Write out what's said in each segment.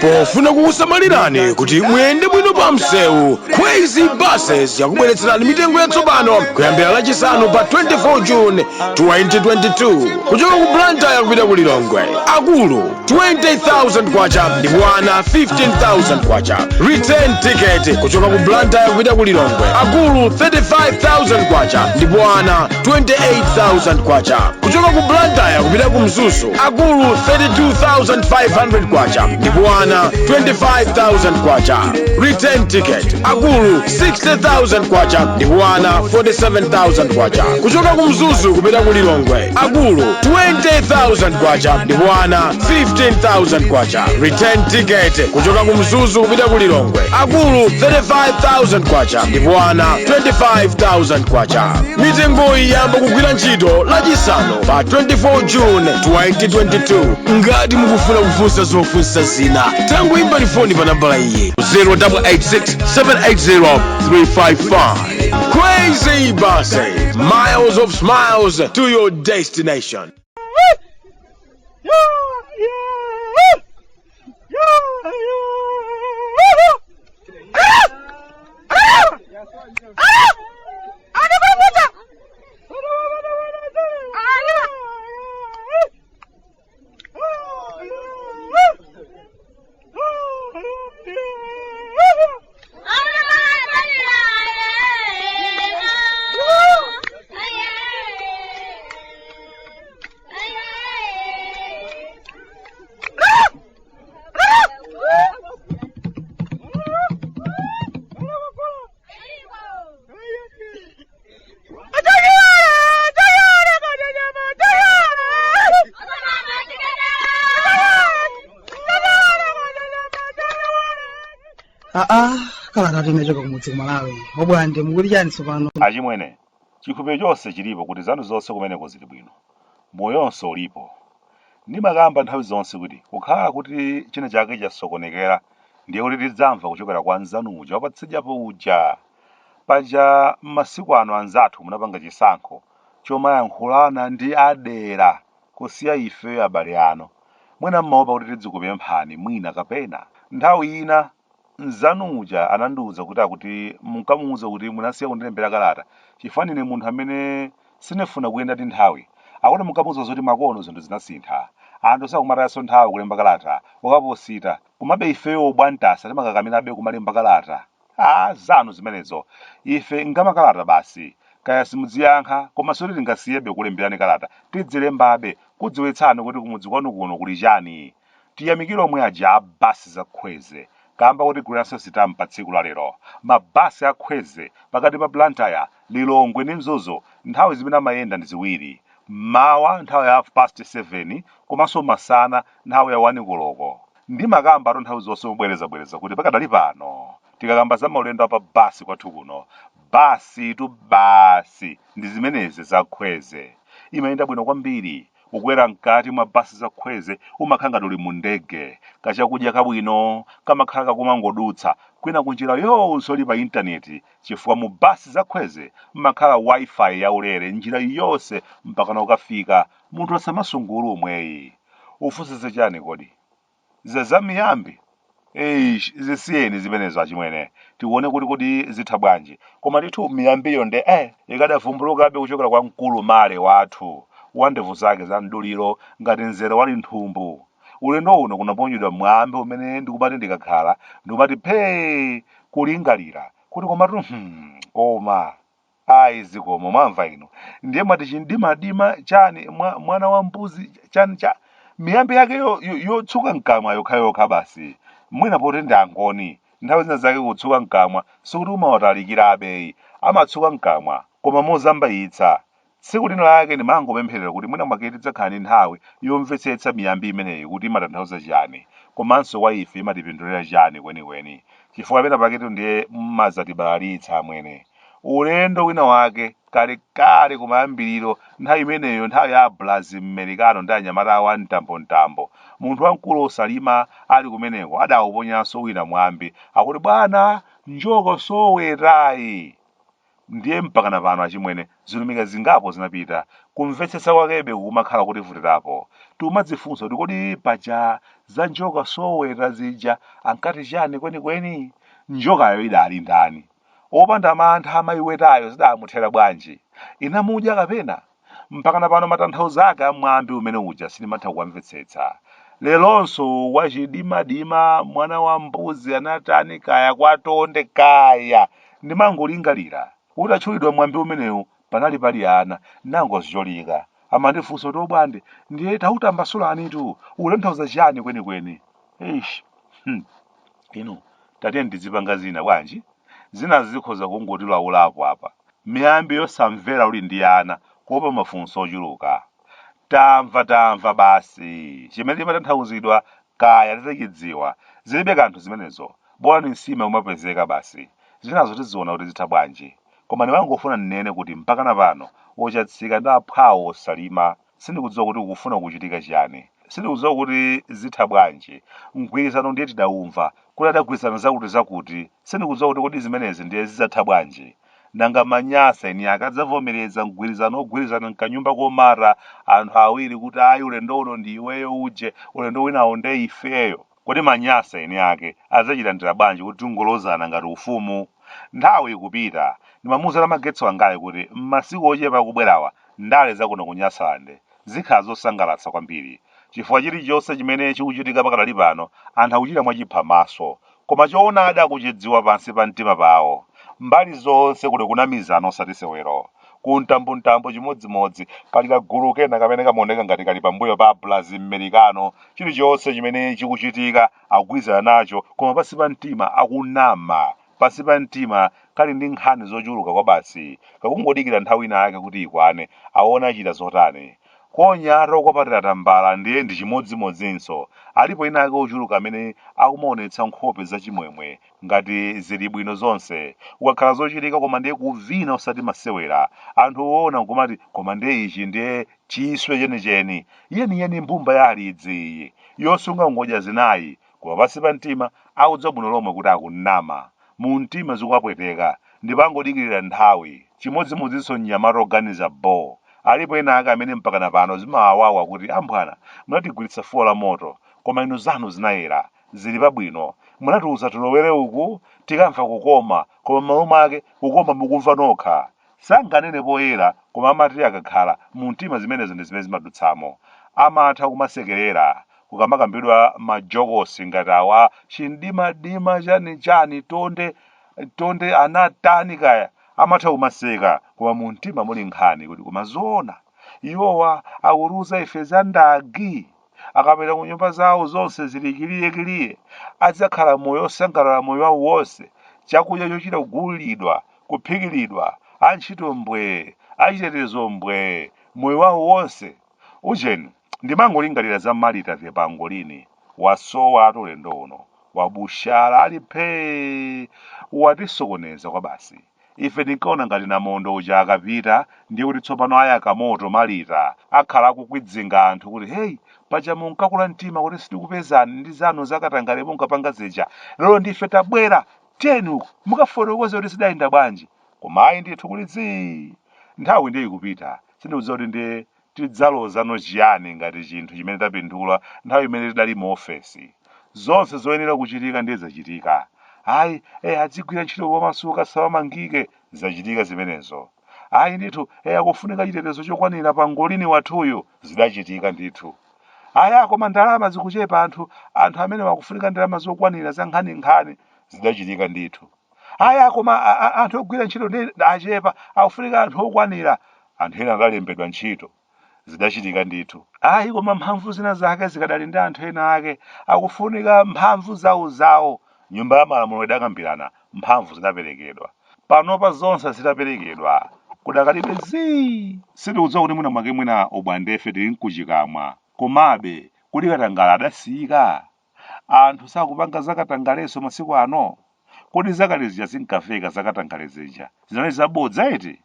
pofuna kukusamalirani kuti muyende bwino pa msewu. Crazy Buses yakubweretserani mitengo yatsopano kuyambira lachisanu pa 24 June 2022 kuchoka ku Blantyre kupita ku Lilongwe. Akulu 20,000 kwacha ndipo ana 15,000 kwacha. Return ticket kuchoka ku Blantyre kupita ku Lilongwe. Akulu 35,000 kwacha ndipo ana 28,000 kwacha. Kuchoka ku Blantyre kupita ku Mzuzu. Akulu 32,500 kwacha ndipo ana 25,000 kwacha. Return ticket. Akulu 60,000 kwacha ndipo ana 47,000 kwacha. Kuchoka ku Mzuzu kupita ku Lilongwe. Akulu 20,000 kwacha ndipo ana 15,000 kwacha. Return ticket. Kuchoka ku Mzuzu kupita ku Lilongwe. Akulu 35,000 kwacha ndipo ana 25,000 kwacha. Mitengo iyamba kugwira ntchito lachisanu pa 24 June 2022. Ngati mukufuna kufunsa zofunsa zina tangoimbani foni pa nambala iyi 0886 780 355. Crazy Buses, miles of smiles to your destination. Kala katenechoka kumudzi Malawi. Obwande mukuti chani tsopano? Achimwene, chikhupe chonse chilipo kuti zanu zonse kumeneko zili bwino. Moyonso ulipo. Ndimakamba nthawi zonse kuti kukhala kuti china chake chasokonekera ndiye kuti tidzamva kuchokera kwa anzanu uja wapatsidyapo uja. Paja masiku ano anzathu munapanga chisankho chomayankhulana ndi adera kusiya ife abale ano. Mwina mmaopa kuti tidzikupemphani mwina kapena nthawi ina nzanu uja anandiuza kuti munkamuuza kuti munasiya kundilembera kalata chifanire munthu amene sinefuna kuyenda ndi nthawi. Akuti munkamuuza zoti makono zinthu zinasintha. Anthu sakumatayaso nthawi kulemba kalata wakaposita kumabe ifeyo bwantasa timakakamirabe kumalemba kalata. Zanu zimenezo ife ngamakalata basi kaya simudziyankha koma soti tingasiyebe kulemberani kalata tidzilembabe kudziwetsani kuti kumudzi kwanu kuno kuli chani. Tiyamikire omwe aja abasi zakhweze kamba kuti kuliranso sitampa pa tsiku la lero. Mabasi akhweze pakati pa Blantyre, Lilongwe ndi Mzuzu nthawi zimene amayenda ndi ziwiri. Mawa nthawi ya 7:30 komanso masana nthawi ya 1 koloko. Ndimakamba nthawi zonse mubwereza kuti pakadali pano tikakamba za maulendo apa basi kwathu kuno. Basi tu basi ndi zimenezi zakhweze. Imayenda bwino kwambiri. Ukwera mkati mwa basi zakhweze umakhala ngati uli mu ndege. Kachakudya kabwino kamakhala kakumangodutsa kwina kunjira yonse ili pa intaneti chifukwa mu basi zakhweze mmakhala wifi yaulere njira yonse mpaka ukafika munthu asamasungulu umweyi. Ufunsise chani kodi? Zezamiyambi? Zisiyeni zimenezo achimwene. Tione kuti zitha bwanji. Koma ndithu miyambiyo nde ikadavumbulukabe kuchokera kwa mkulu male wathu. Wandevu zake za mduliro ngati nzere wali nthumbu. Ulendo uno kunaponyedwa mwambi umene ndikubati ndikakhala ndikubati phe kulingalira kuti komatu koma zikomo mwamva ino ndiye mwati chindima chani mwana wa mbuzi chani cha miyambi yake yotsuka mkamwa yokha basi. Mwina poti ndi angoni nthawi zina zake kutsuka mkamwa sikuti umawatalikirabe amatsuka mkamwa koma mozambayitsa. Tsiku lino lake ndimangopempherera kuti mwina mwake tidzakhala ndi nthawi yomvetsetsa miyambi imeneyi kuti imatanthauza chani komanso kwa ife imatipindulira chani kwenikweni chifukwa pena paketu ndiye mmazatibalalitsa amwene. Ulendo wina wake kalekale kumayambiriro nthawi imeneyo nthawi ya Brazil Americano ndi anyamata awo amtambo. Munthu wamkulu osalima ali kumeneko adawuponyanso wina mwambi akuti bwana njoko sowetayi. ndiye mpakana pano achimwene zilumika zingapo zinapita kumvetsetsa kwakebe kumakhala kuti vutirapo timadzifunsa kuti kodi paja za njoka soweta zija ankati chani kwenikweni njokayo idali ndani opanda mantha amayiwetayo zidamuthera bwanji inamudya kapena mpakana pano matanthauzo ake amwambi umene uja sindimatha kuwamvetsetsa lelonso wachidimadima mwana wa mbuzi anatani kaya kwatonde kaya ndimangolingalira utatchulidwa mwambi umenewu panali pali ana nango zicholika amandifunsa tobwande ndiye tautambasula utanthauza chani kwenikweni eish inu tatiye ndizipanga zina bwanji zina zikhoza kungotilwa ulapo apa miyambi yosamvera uli ndi ana kuopa mafunso ochuluka tamva basi chimene chimatanthauzidwa kaya titachidziwa zilibe kanthu zimenezo bora ni nsima umapezeka basi zinazo tiziona kuti zitha bwanji koma ndimangofuna nnene kuti mpakana pano ochatsika ndi aphawo osalima sindikudziwa kuti ukufuna kuchitika chiyani sindikudziwa kuti zitha bwanji mgwirizano ndiye tidawumva kuti adagwirizana zakuti sindikudziwa kuti kodi zimenezi ndiye zidzatha bwanji nanga manyasa eni akadzavomereza mgwirizano ogwirizana mkanyumba komara anthu awiri kuti ayi ulendo uno ndi iweyo uje ulendo winawo nde ifeyo kodi manyasa eni ake adzachilandira bwanji kuti tingolozana ngati ufumu nthawi ikupita ndimamuza magetso angayi kuti m'masiku ochepa kubwerawa ndale zakuno kunyasande zikhala zosangalatsa kwambiri chifukwa chilichonse chimene chikuchitika pakadali pano anthu akuchita mwachiphamaso koma choonadi akuchidziwa pansi pa mtima pawo mbali zonse kuti kunamizana osati sewero kuntambo chimodzimodzi pali kagulu kena kamene kamaoneka ngati kali pambuyo pa blazi mmerikano chilichonse chimene chikuchitika akugwirizana nacho koma pansi pa mtima akunama pansi pa mtima kali ndi nkhani zochuluka kwa basi kakungodikira nthawi ina yake kuti ikwane aona achita zotani konyaro kwapatira tambala ndiye ndi chimodzimodzinso alipo ina ake ochuluka amene akumaonetsa nkhope zachimwemwe ngati zili bwino zonse ukakhala zochitika koma ndiye kuvina osati masewera anthu oona nkumati koma ndiye ichi ndiye chiswe chenicheni yeniyeni mbumba ya alidzi yosunga ngodya zinayi koma pansi pa mtima akudziwa bwino lomwe kuti akunama mu mtima zikuwapweteka ndipangodikirira nthawi chimodzimodzinso mnyamata oganiza bo alipo ena ake amene mpakana pano zimawawawa kuti ambwana munatigwiritsa fuwa la moto koma inu zanu zinayera zili pabwino munatiuza tilowere uku tikamva kukoma koma m'malo mwake kukoma mukumva nokha sanganene poyera koma amati akakhala mu mtima zimenezo ndi zimene zimadutsamo amatha kumasekerera kukamakambidwa majokosi ngati awa chindimadima chani tonde anatani kaya amatha kumaseka koma mu mtima muli nkhani kuti kumazoona iwowa akuruza ife za ndagi akapita ku nyumba zawo zonse zili kiliye adzakhala moyo osangalala moyo wawo wonse chakudya chochita kugulidwa kuphikiridwa antchito mbwe achitetezo mbwe moyo wawo wonse ujeni ndimangolingalira za Marita Vyepangolini wasowa atolendo uno wabushala ali phee watisokoneza kwa basi ife tinkaona ngati namondo uja akapita ndiye kuti tsopano ayaka moto Marita akhala akukwidzinga anthu kuti hey paja munkakula mtima kuti sitikupezani ndi zanu zakatangale munkapanga zija lero ndife tabwera tenu mukafotokoze kuti sidayenda bwanji koma ayi ndithu kuti zii nthawi ndiye ikupita sindikudziwa kuti ndiye tidzalozano chiyani ngati chinthu chimene tapindula nthawi imene tidali mu ofesi zonse zoyenera kuchitika ndiye zachitika ayi adzigwira ntchito pomasuka sawamangike zachitika zimenezo ayi ndithu akufunika chitetezo chokwanira Pangolini wathuyu zidachitika ndithu aya koma ndalama zikuchepa anthu amene wakufunika ndalama zokwanira za nkhani zidachitika ndithu aya koma anthu ogwira ntchito ndi achepa akufunika anthu okwanira anthu ena adalembedwa ntchito zidachitika ndithu ayi koma mphamvu zina zake zikadali ndi anthu ena ake akufunika mphamvu zawo nyumba ya malamulo idakambirana mphamvu zinaperekedwa panopa zonse zitaperekedwa kudakalibe zii sindikudziwa kuti mwina mwake mwina obwandefe tili nkuchikamwa komabe kuti katangale adasiyika anthu sakupanga zakatangaleso masiku ano kuti zakale zija zinkafeka zakatangale zija zinali zabodza eti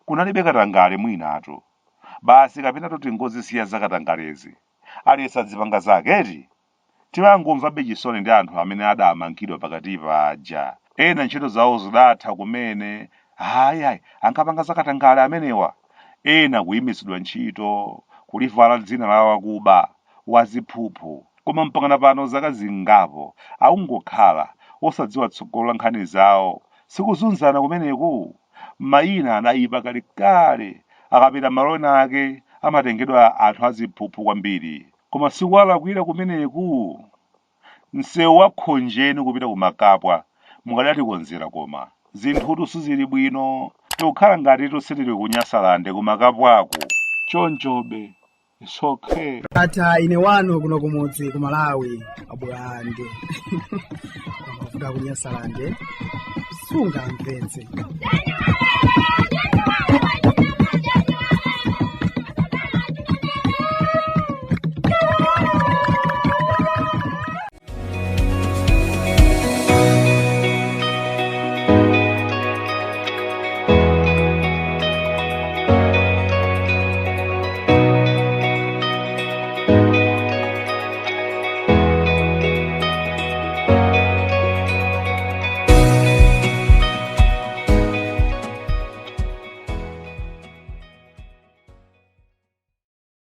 kunalibe katangale mwinatu basi kapena kuti ngozisiya zakatangalezi aliyense adzipanga zake eti timangomva bechisoni ndi anthu amene adamangidwa pakati paja ena ntchito zawo zidatha kumene hayi ankapanga zakatangale amenewa ena kuyimitsidwa ntchito kulivala dzina la wakuba waziphuphu koma mpakana pano zaka zingapo akungokhala osadziwa tsogolo la nkhani zawo sikuzunzana kumeneku mayina anayipa kalekale akapita malo ena ake amatengedwa anthu aziphuphu kwambiri koma sikuwalakwira kumeneku msewu wakhonjeni kupita kumakapwa mukadatikonzera koma zinthutu sizili bwino tikukhala ngati tusitiri kunyasalande kumakapwako chonchobe isokhe ata ine wano kuno kumudzi ku Malawi abwande kufuta kunyasalande sunga mvetse